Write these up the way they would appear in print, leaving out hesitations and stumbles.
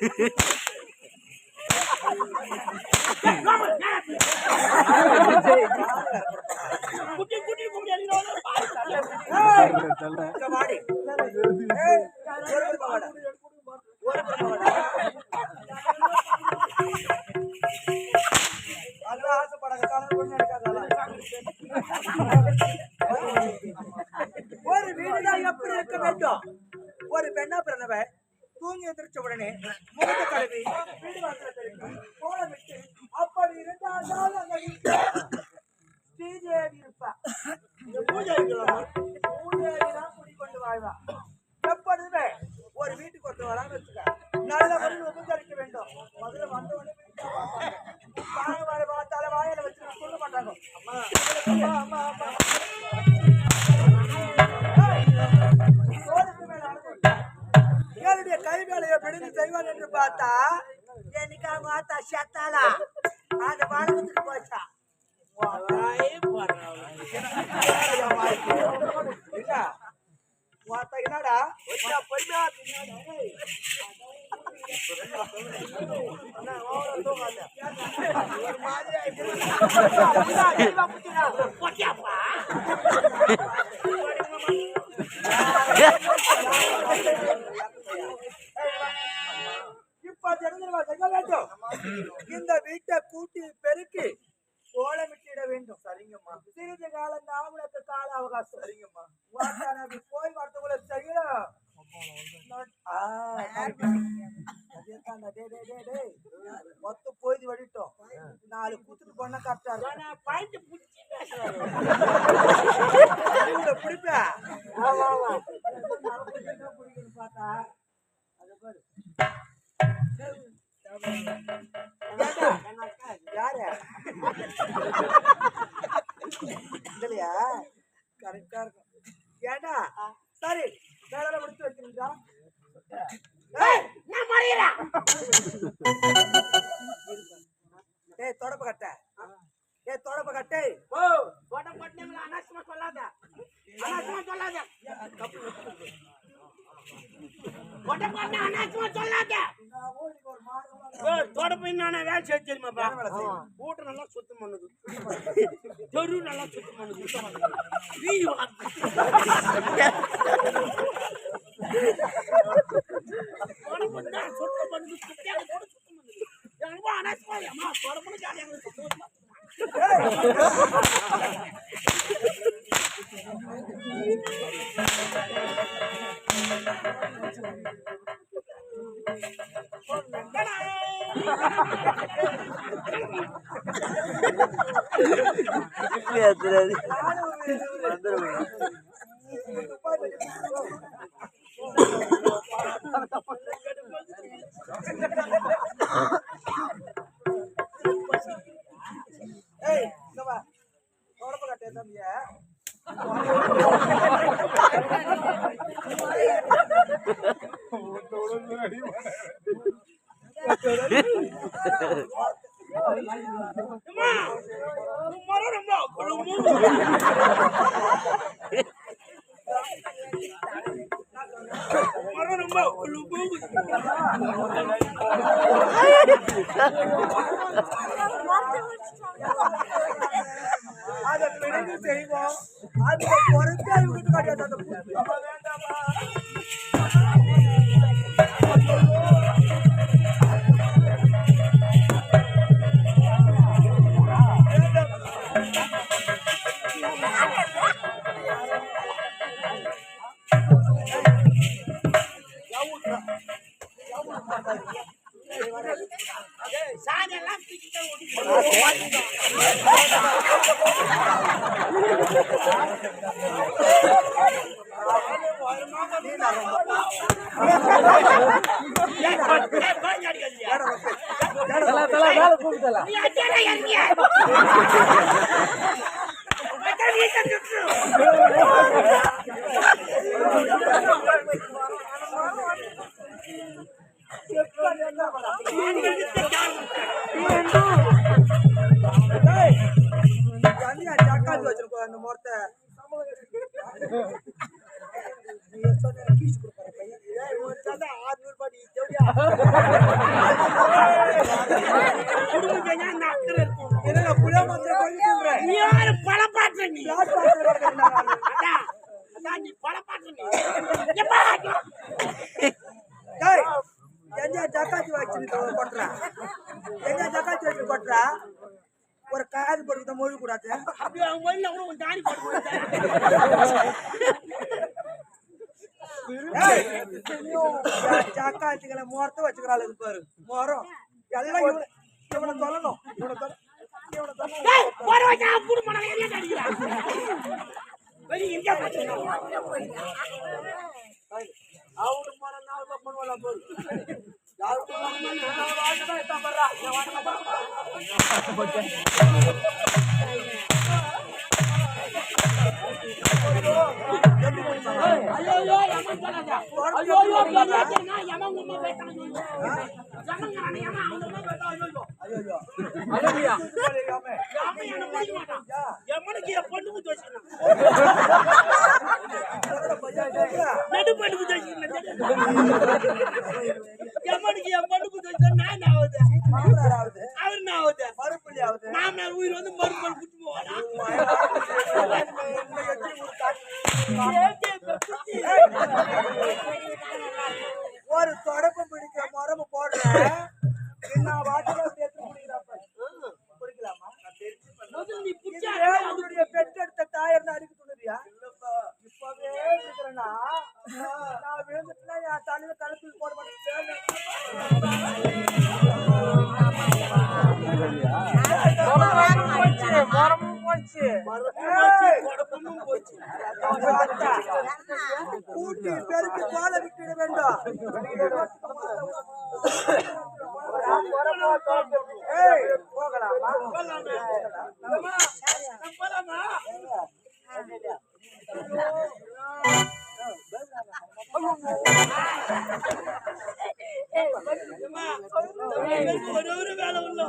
ஒரு வீடுதான் எப்படி இருக்க வேண்டும்? ஒரு பெண்ணா பிறந்தவன் தூங்கி எந்திரிச்ச உடனே முகத்த கழுவி வீடு வாசல பெருக்கி கோலமிட்டு அப்படி இருந்தால்தான் அந்த ஸ்ரீதேவி இருப்பா. பூஜைதான் குடிக்கொண்டு வாழ்வா. எப்பொழுதுமே ஒரு வீட்டுக்கு ஒருத்தர் வரான்னு வச்சுக்க, நல்ல முறையில் உபசரிக்க வேண்டும். முதல்ல வந்தவொடனே பார்த்தால வாயில வச்சு சொல்ல மாட்டாங்க. அம்மா அம்மா அம்மா என்னுடைய கை வேலையை பிடிந்து செய்வான் என்று பார்த்தா என்னைக்கு அவங்க ஆத்தா செத்தாளா அந்த பாடத்துக்கு போச்சா. என்னடா பொய்யா இப்ப வேண்டும். இந்த வீட்டை கூட்டி பெருக்கி கோலமிட்டிட வேண்டும். சரிங்கம்மா. சிறிது காலம் தான் உனக்கு கால அவகாசம். சரிங்கம்மா. போய் வரத்துக்குள்ள செய்யணும். மொத்த போய் வடிட்டோம். 4 கூத்துட்டு போனா கரெக்டா பிடிப்ப. பார்த்தா யாரு இல்லையா? கரெக்டா இருக்கும். ஏண்டா சரி வேலை முடிச்சு வச்சிருந்தா தொடப்ப கட்ட தொடப்ப கட்டை அனாவசியமா சொல்லாத வேலை செய்ய தெரியுமாப்பா? கூட்ட நல்லா சுத்தம் பண்ணுது, தெரு நல்லா சுத்தம் பண்ணுது. சுத்தம் பண்ணுது அதை பிறகு செய்வோம். அந்த பொறுத்து அவங்க கிடையாது. புளியா மாத்திரம் நீ யாரு பல பாட்டு நீ நீ பல பாட்டு நீ என்ன ஜக்காத்தி வச்சு கொட்டுறா என்ன ஜக்காத்தி வச்சு கொட்டுறா ஒரு காது பொறுத்த மொழி கூடாது அப்படியே அவங்க மொழியில கூட ஒரு தாடி போட்டு ஜக்காத்திகளை மொரத்தை வச்சுக்கிறாள் பாரு மொரம் எல்லாம் இவனை சொல்லணும் அவரு மரம் நாலு பக்கம் பண்ணுவா போது மாமனார் உயிர் வந்து மறுபடியும் குட்டு ஒரு தொடப்பு பிடிக்கிற மரம போடுற என்ன வாட்டில குடிக்கலாமா அவருடைய பெற்றெடுத்த தாயர் அடிக்க சொல்லுறியா இப்பவே இருக்கிறேன்னா நான் விழுந்துட்டுனா என் தலையில தலைப்பில் போட மாட்டேன் கூட்டி பெருக்கி போல விட்டுட வேண்டும் போகலாமா ஒரு வேலை உள்ள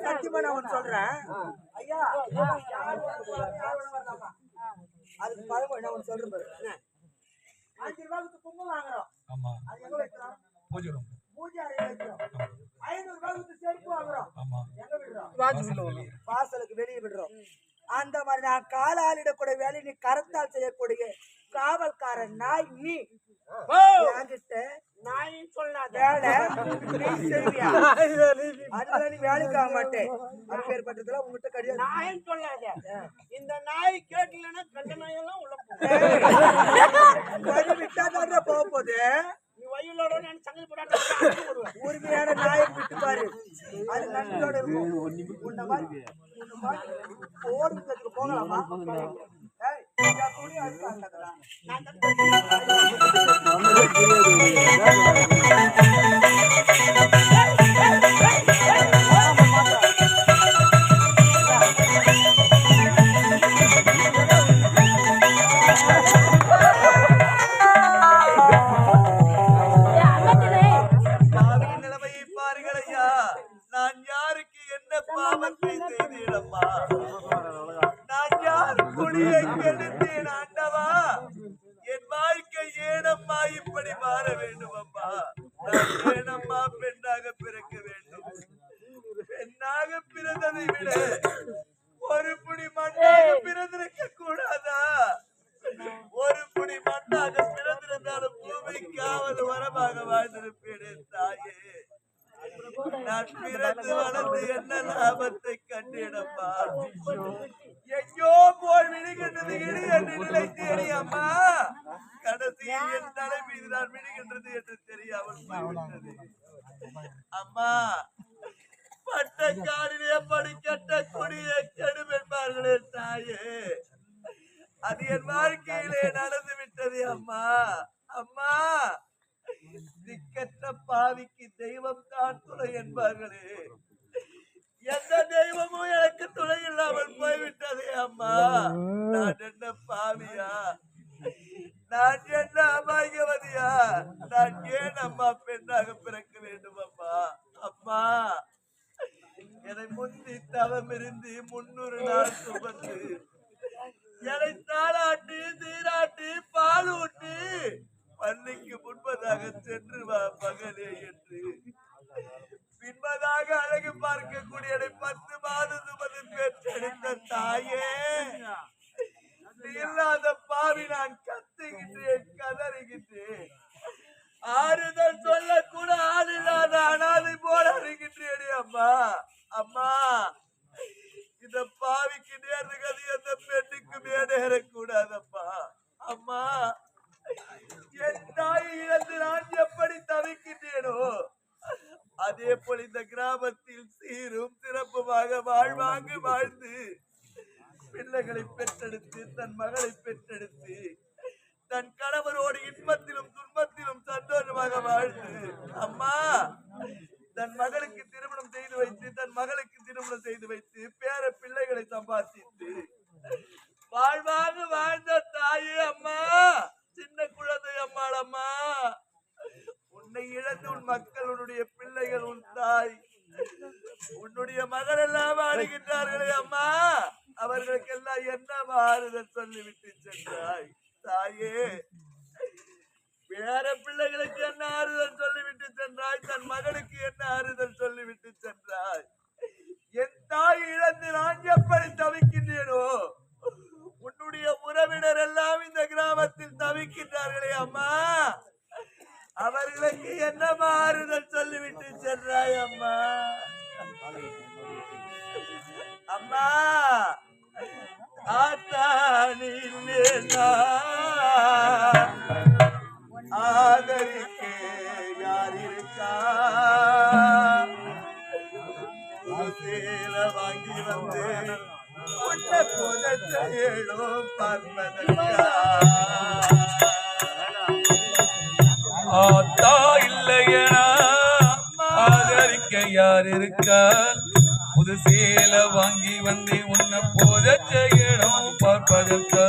சத்தியமா நான் ஒண்ணு சொல்றேன் ஐயா அதுக்கு பழமொழி என்ன ஒண்ணு சொல்றேன் பாரு 5 ரூபாய்க்கு கும்பம் வாங்குறோம் அது எங்க வைக்கிறோம் பூஜை அறையில வைக்கிறோம் 500 ரூபாய்க்கு செருப்பு வாங்குறோம் எங்க விடுறோம் வாசலுக்கு வெளியே விடுறோம் அந்த மாதிரி நான் காலாளிடக்கூடிய வேலை நீ கரத்தால் செய்யக்கூடிய காவல்காரன் நாய் நீ என்கிட்ட நாய் சொல்லாத வேலை நீ செய்வியா அதுல நீ வேலைக்கு ஆக மாட்டேன் அப்பேற்பட்டதுல உங்ககிட்ட கிடையாது நாய் சொல்லாத இந்த நாய் கேட்கலன்னா கண்ட நாயெல்லாம் உள்ள போகும் விட்டாதான் போக போகுது நீ வயலோட சங்கல் போடாட்ட உரிமையான நாயை விட்டு பாரு அது நன்றியோட இருக்கும் உன்ன மாதிரி ஓடுறதுக்கு போகலாமா நான் யாருக்கு என்ன பாவத்தை செய்தேனம்மா நான் யார் குடியை கெடுத்தேன் ஆண்டவா என் வாழ்க்கை ஏனம்மா இப்படி மாற வேண்டும் அம்மா நான் ஏனம்மா பெண்ணாக பிறக்க வேண்டும் பெண்ணாக பிறந்ததை விட ஒரு புடி மண்ணாக பிறந்திருக்க கூடாதா ஒரு புடி மண்ணாக பிறந்திருந்தாலும் பூமிக்காவது வரமாக வாழ்ந்திருப்பேன் தாயே நான் பிறந்து வளர்ந்து என்ன லாபத்தை கண்டேனம்மா எங்கோ போய் விடுகின்றது இடி என்று நினைத்தேனே அம்மா கடைசியில் என் தலை மீது நான் விடுகின்றது என்று தெரியாமல் போய்விட்டது அம்மா பட்ட காலிலே படிக்கட்ட கொடிய கெடும் என்பார்களே தாயே அது என் வாழ்க்கையிலே நடந்து விட்டது அம்மா அம்மா திக்கற்ற பாவிக்கு தெய்வம் தான் துணை என்பார்களே எந்த தெய்வமும் எனக்கு துணை இல்லாமல் போய்விட்டதே அம்மா நான் என்ன பாவியா நான் என்ன அபாகியவதியா நான் ஏன் அம்மா பெண்ணாக பிறக்க வேண்டும் அம்மா அம்மா என்னை முந்தி தவம் இருந்து 300 நாள் சுமந்து எனை தாளாட்டு தீராட்டு பாலூட்டு பள்ளிக்கு முன்பதாக சென்று வா மகனே என்று பின்பதாக அழகு பார்க்கக்கூடிய 10 மாதம் சுமந்து பெற்றெடுத்த தாயே, நீ இல்லாத பாவி நான் கத்துகின்றேன், கதறுகின்றேன். ஆறுதல் சொல்ல கூட ஆள் இல்லாத அனாதை போல அறிகின்றேனே அம்மா. அம்மா, இந்த பாவிக்கு நேர்ந்தது அந்த பெண்ணுக்கு நேரக்கூடாதம்மா. அம்மா, என் தாயை இழந்து நான் எப்படி தவிக்கின்றேனோ அதே போல் இந்த கிராமத்தில் சீரும் சிறப்புமாக வாழ்வாங்கு வாழ்ந்து பிள்ளைகளை பெற்றெடுத்து தன் மகளை பெற்றெடுத்து தன் கணவரோடு இன்பத்திலும் துன்பத்திலும் சந்தோஷமாக வாழ்ந்து அம்மா தன் மகளுக்கு திருமணம் செய்து வைத்து தன் மகளுக்கு திருமணம் செய்து வைத்து பேர பிள்ளைகளை சம்பாதித்து வாழ்வாக வாழ்ந்த தாயே அம்மா, சின்ன குழந்தை அம்மாள் அம்மா, உன்னை இழந்து உன் மக்கள் உன்னுடைய பிள்ளைகள் உன் தாய் உன்னுடைய மகள் எல்லாம் வாடுகின்றார்களே அம்மா, அவர்களுக்கெல்லாம் என்ன மாறுதல் சொல்லிவிட்டு சென்றாய் தாயே. வேற பிள்ளைகளுக்கு என்ன ஆறுதல் சொல்லிவிட்டு சென்றாய், தன் மகளுக்கு என்ன ஆறுதல் சொல்லிவிட்டு சென்றாய். என் தாய் இழந்து நான் எப்படி தவிக்கின்றேனோ உன்னுடைய உறவினர் எல்லாம் இந்த கிராமத்தில் தவிக்கின்றார்களே அம்மா, அவர்களுக்கு என்ன ஆறுதல் சொல்லிவிட்டு சென்றாய் அம்மா. அம்மா, ஆதரிக்க யார் இருக்கா, சேல வாங்கி வந்து உன்னை புதச்ச ஏழோ பார்ப்பதற்கா. ஆத்தா இல்லையனா ஆதரிக்க யார் இருக்கா, புது சேல வாங்கி வந்து உன்னை போதச்ச இடம் பார்ப்பதற்கா.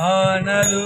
ஆனதோ